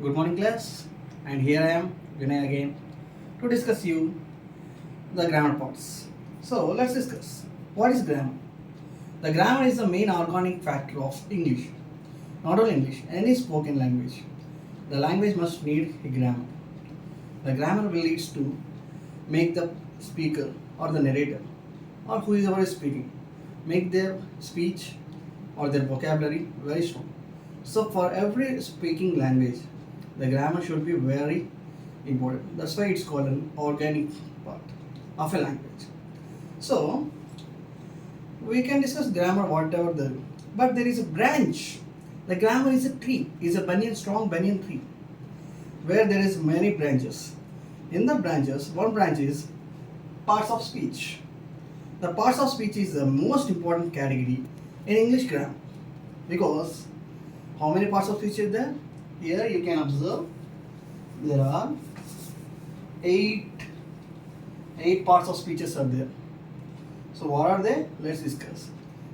Good morning class, and here I am Vinay again to discuss you the grammar parts. So let's discuss what is grammar. The grammar is the main organic factor of English, not only English, any spoken language. The language must need a grammar. The grammar will leads to make the speaker or the narrator or whoever is speaking make their speech or their vocabulary very strong. So for every speaking language, the grammar should be very important. That's why it's called an organic part of a language. So we can discuss grammar whatever the, but there is a branch. The grammar is a tree, is a banyan strong banyan tree, where there is many branches. In the branches, one branch is parts of speech. The parts of speech is the most important category in English grammar because how many parts of speech is there? Here you can observe there are eight parts of speeches are there. So what are they? Let's discuss.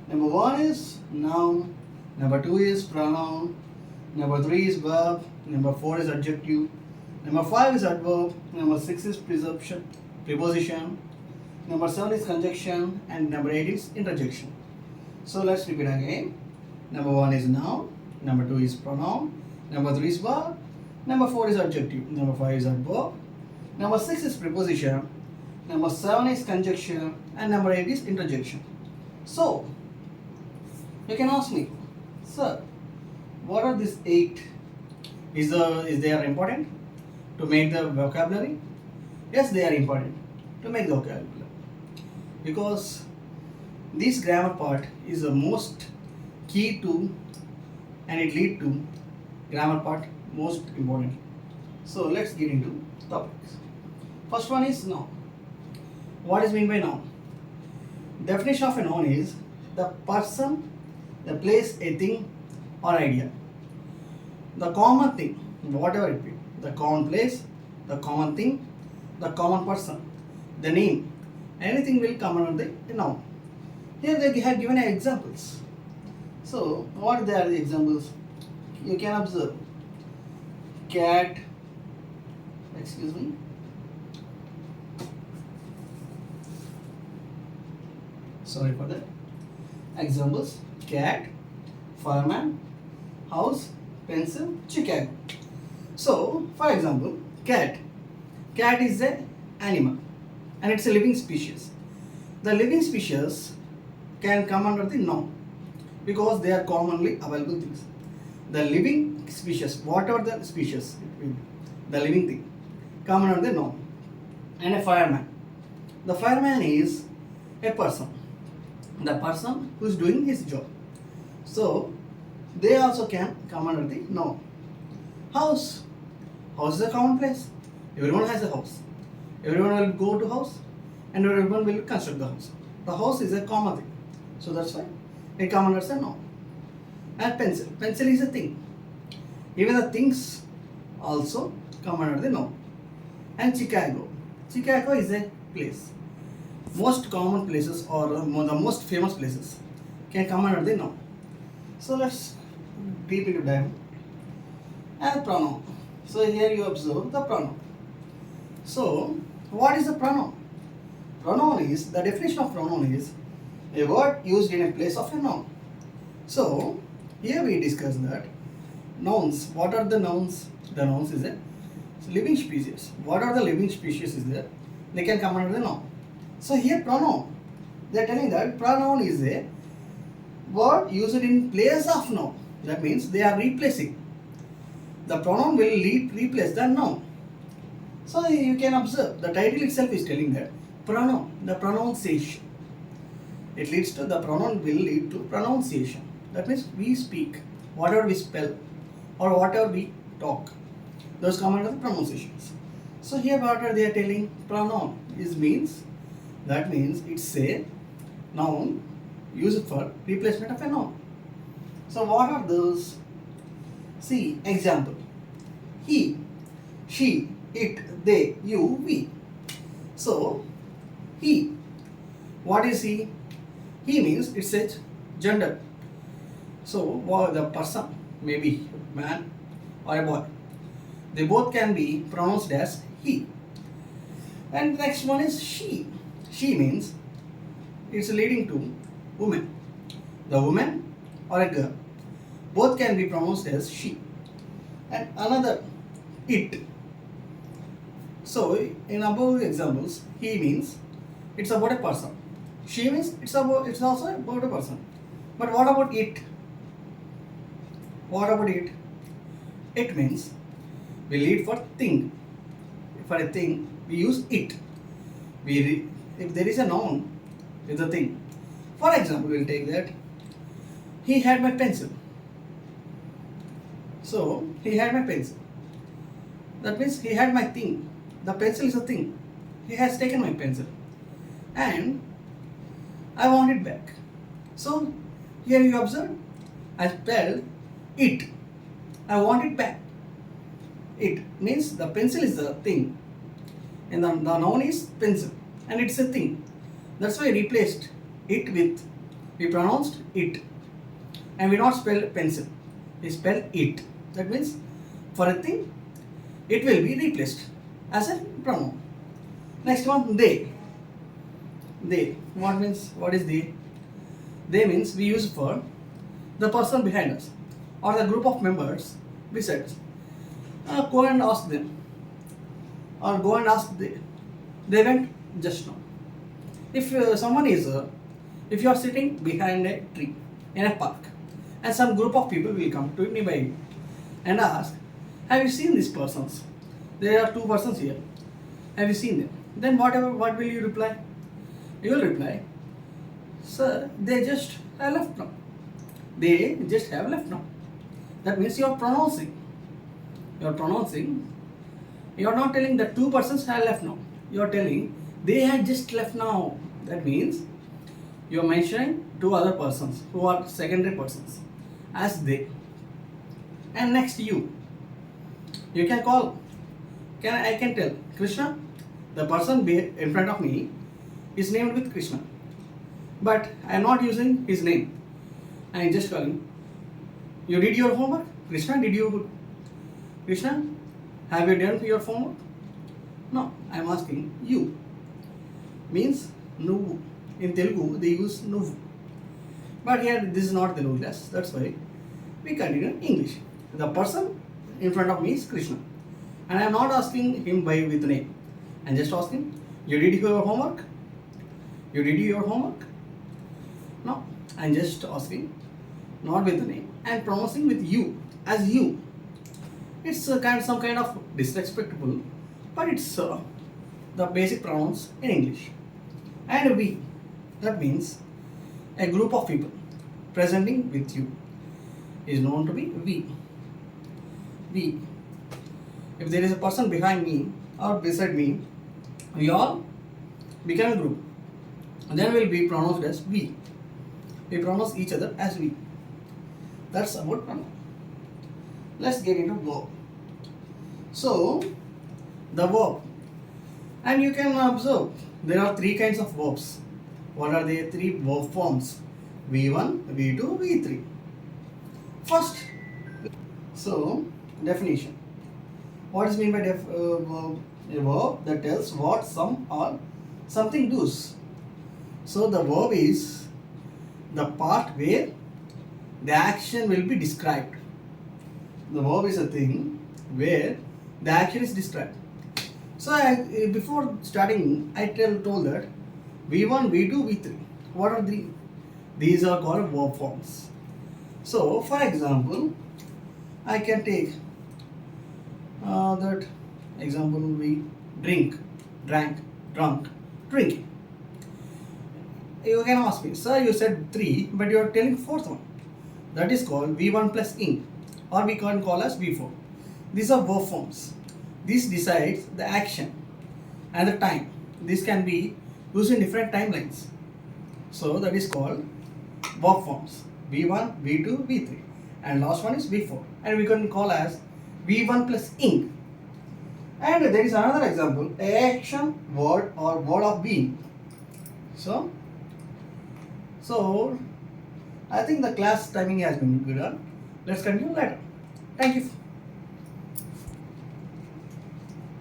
Number one is noun. Number two is pronoun. Number three is verb. Number four is adjective. Number five is adverb. Number six is preposition. Number seven is conjunction, and number eight is interjection. So let's repeat again. Number one is noun. Number two is pronoun. Number three is verb. Number four is adjective. Number five is adverb. Number six is preposition. Number seven is conjunction, and number eight is interjection. So you can ask me, sir, what are these eight? Is they are important to make the vocabulary? Yes, they are important to make the vocabulary because this grammar part is the most key to and it lead to grammar part most important. So let's get into topics. First one is noun. What is meant by noun? Definition of a noun is the person, the place, a thing or idea. The common thing, whatever it be, the common place, the common thing, the common person, the name, anything will come under the noun. Here they have given examples. So what they are the examples? You can observe cat, excuse me, sorry for that. Examples: cat, fireman, house, pencil, Chicago. So for example, cat. Cat is an animal and it's a living species. The living species can come under the noun because they are commonly available things. The living species, whatever the species, the living thing, come under the noun. And a fireman. The fireman is a person. The person who is doing his job. So they also can come under the noun. House. House is a common place. Everyone has a house. Everyone will go to house and everyone will construct the house. The house is a common thing. So that's why it comes under the noun. And pencil. Pencil is a thing. Even the things also come under the noun. And Chicago. Chicago is a place. Most common places or the most famous places can come under the noun. So let's deep into them. And pronoun. So here you observe the pronoun. So what is a pronoun? Pronoun is, the definition of pronoun is a word used in a place of a noun. So here we discuss that nouns. What are the nouns? The nouns is a living species. What are the living species is there? They can come under the noun. So here pronoun. They are telling that pronoun is a word used in place of noun. That means they are replacing. The pronoun will replace the noun. So you can observe the title itself is telling that pronoun, the pronunciation. It leads to the pronoun will lead to pronunciation. That means we speak, whatever we spell or whatever we talk. Those come under the pronunciations. So here what are they telling? Pronoun is means, that means it's a noun used for replacement of a noun. So what are those? See, example. He, she, it, they, you, we. So he. What is he? He means it's a gender. So the person, maybe man or a boy. They both can be pronounced as he. And the next one is she. She means it's leading to woman. The woman or a girl. Both can be pronounced as she. And another, it. So in above examples, he means it's about a person. She means it's also about a person. But what about it? What about it? It means we lead for thing. For a thing, we use it. If there is a noun with a thing. For example, we'll take that. He had my pencil. So he had my pencil. That means he had my thing. The pencil is a thing. He has taken my pencil. And I want it back. So here you observe, I spelled it. I want it back. It means the pencil is the thing. And the noun is pencil. And it's a thing. That's why I replaced it with, we pronounced it. And we not spelled pencil. We spelled it. That means for a thing, it will be replaced as a pronoun. Next one, they. They. What is they? They means we use for the person behind us or the group of members beside us. Go and ask them. Or go and ask they. They went just now. If if you are sitting behind a tree in a park and some group of people will come to nearby you and ask, have you seen these persons? There are two persons here. Have you seen them? Then what will you reply? You will reply, sir, they just have left now. They just have left now. That means you are pronouncing. You are pronouncing. You are not telling that two persons have left now. You are telling they had just left now. That means you are mentioning two other persons who are secondary persons as they. And next you. You can call. I can tell Krishna. The person in front of me is named with Krishna. But I am not using his name. I am just calling. You did your homework? Krishna, Krishna, have you done your homework? No, I am asking you. Means nuvu. In Telugu, they use nuvu. But here, this is not Telugu class. That's why we continue in English. The person in front of me is Krishna. And I am not asking him with name. I am just asking, you did your homework? You did your homework? No, I am just asking, not with the name. I am pronouncing with you, as you. It's some kind of disrespectful, but it's the basic pronouns in English. And we, that means a group of people presenting with you is known to be we. We. If there is a person behind me or beside me, we all become a group. And then will be pronounced as we. We pronounce each other as we. That's about pronoun. Let's get into verb. So, the verb. And you can observe there are three kinds of verbs. What are the three verb forms? V1, V2, V3. First, so definition. What is meant by verb? A verb that tells what some or something does. So the verb is the part where the action will be described. The verb is a thing where the action is described. So before starting, I told that V1, V2, V3. What are these are called verb forms. So for example, I can take that example, we drank, drunk, drinking. You can ask me, sir, you said 3, but you are telling fourth one. That is called V1 plus ing, or we can call as V4. These are verb forms. This decides the action and the time. This can be used in different timelines. So that is called verb forms. V1, V2, V3. And last one is V4. And we can call as V1 plus ing. And there is another example, action, word or word of being. So I think the class timing has been good. Let's continue later. Thank you.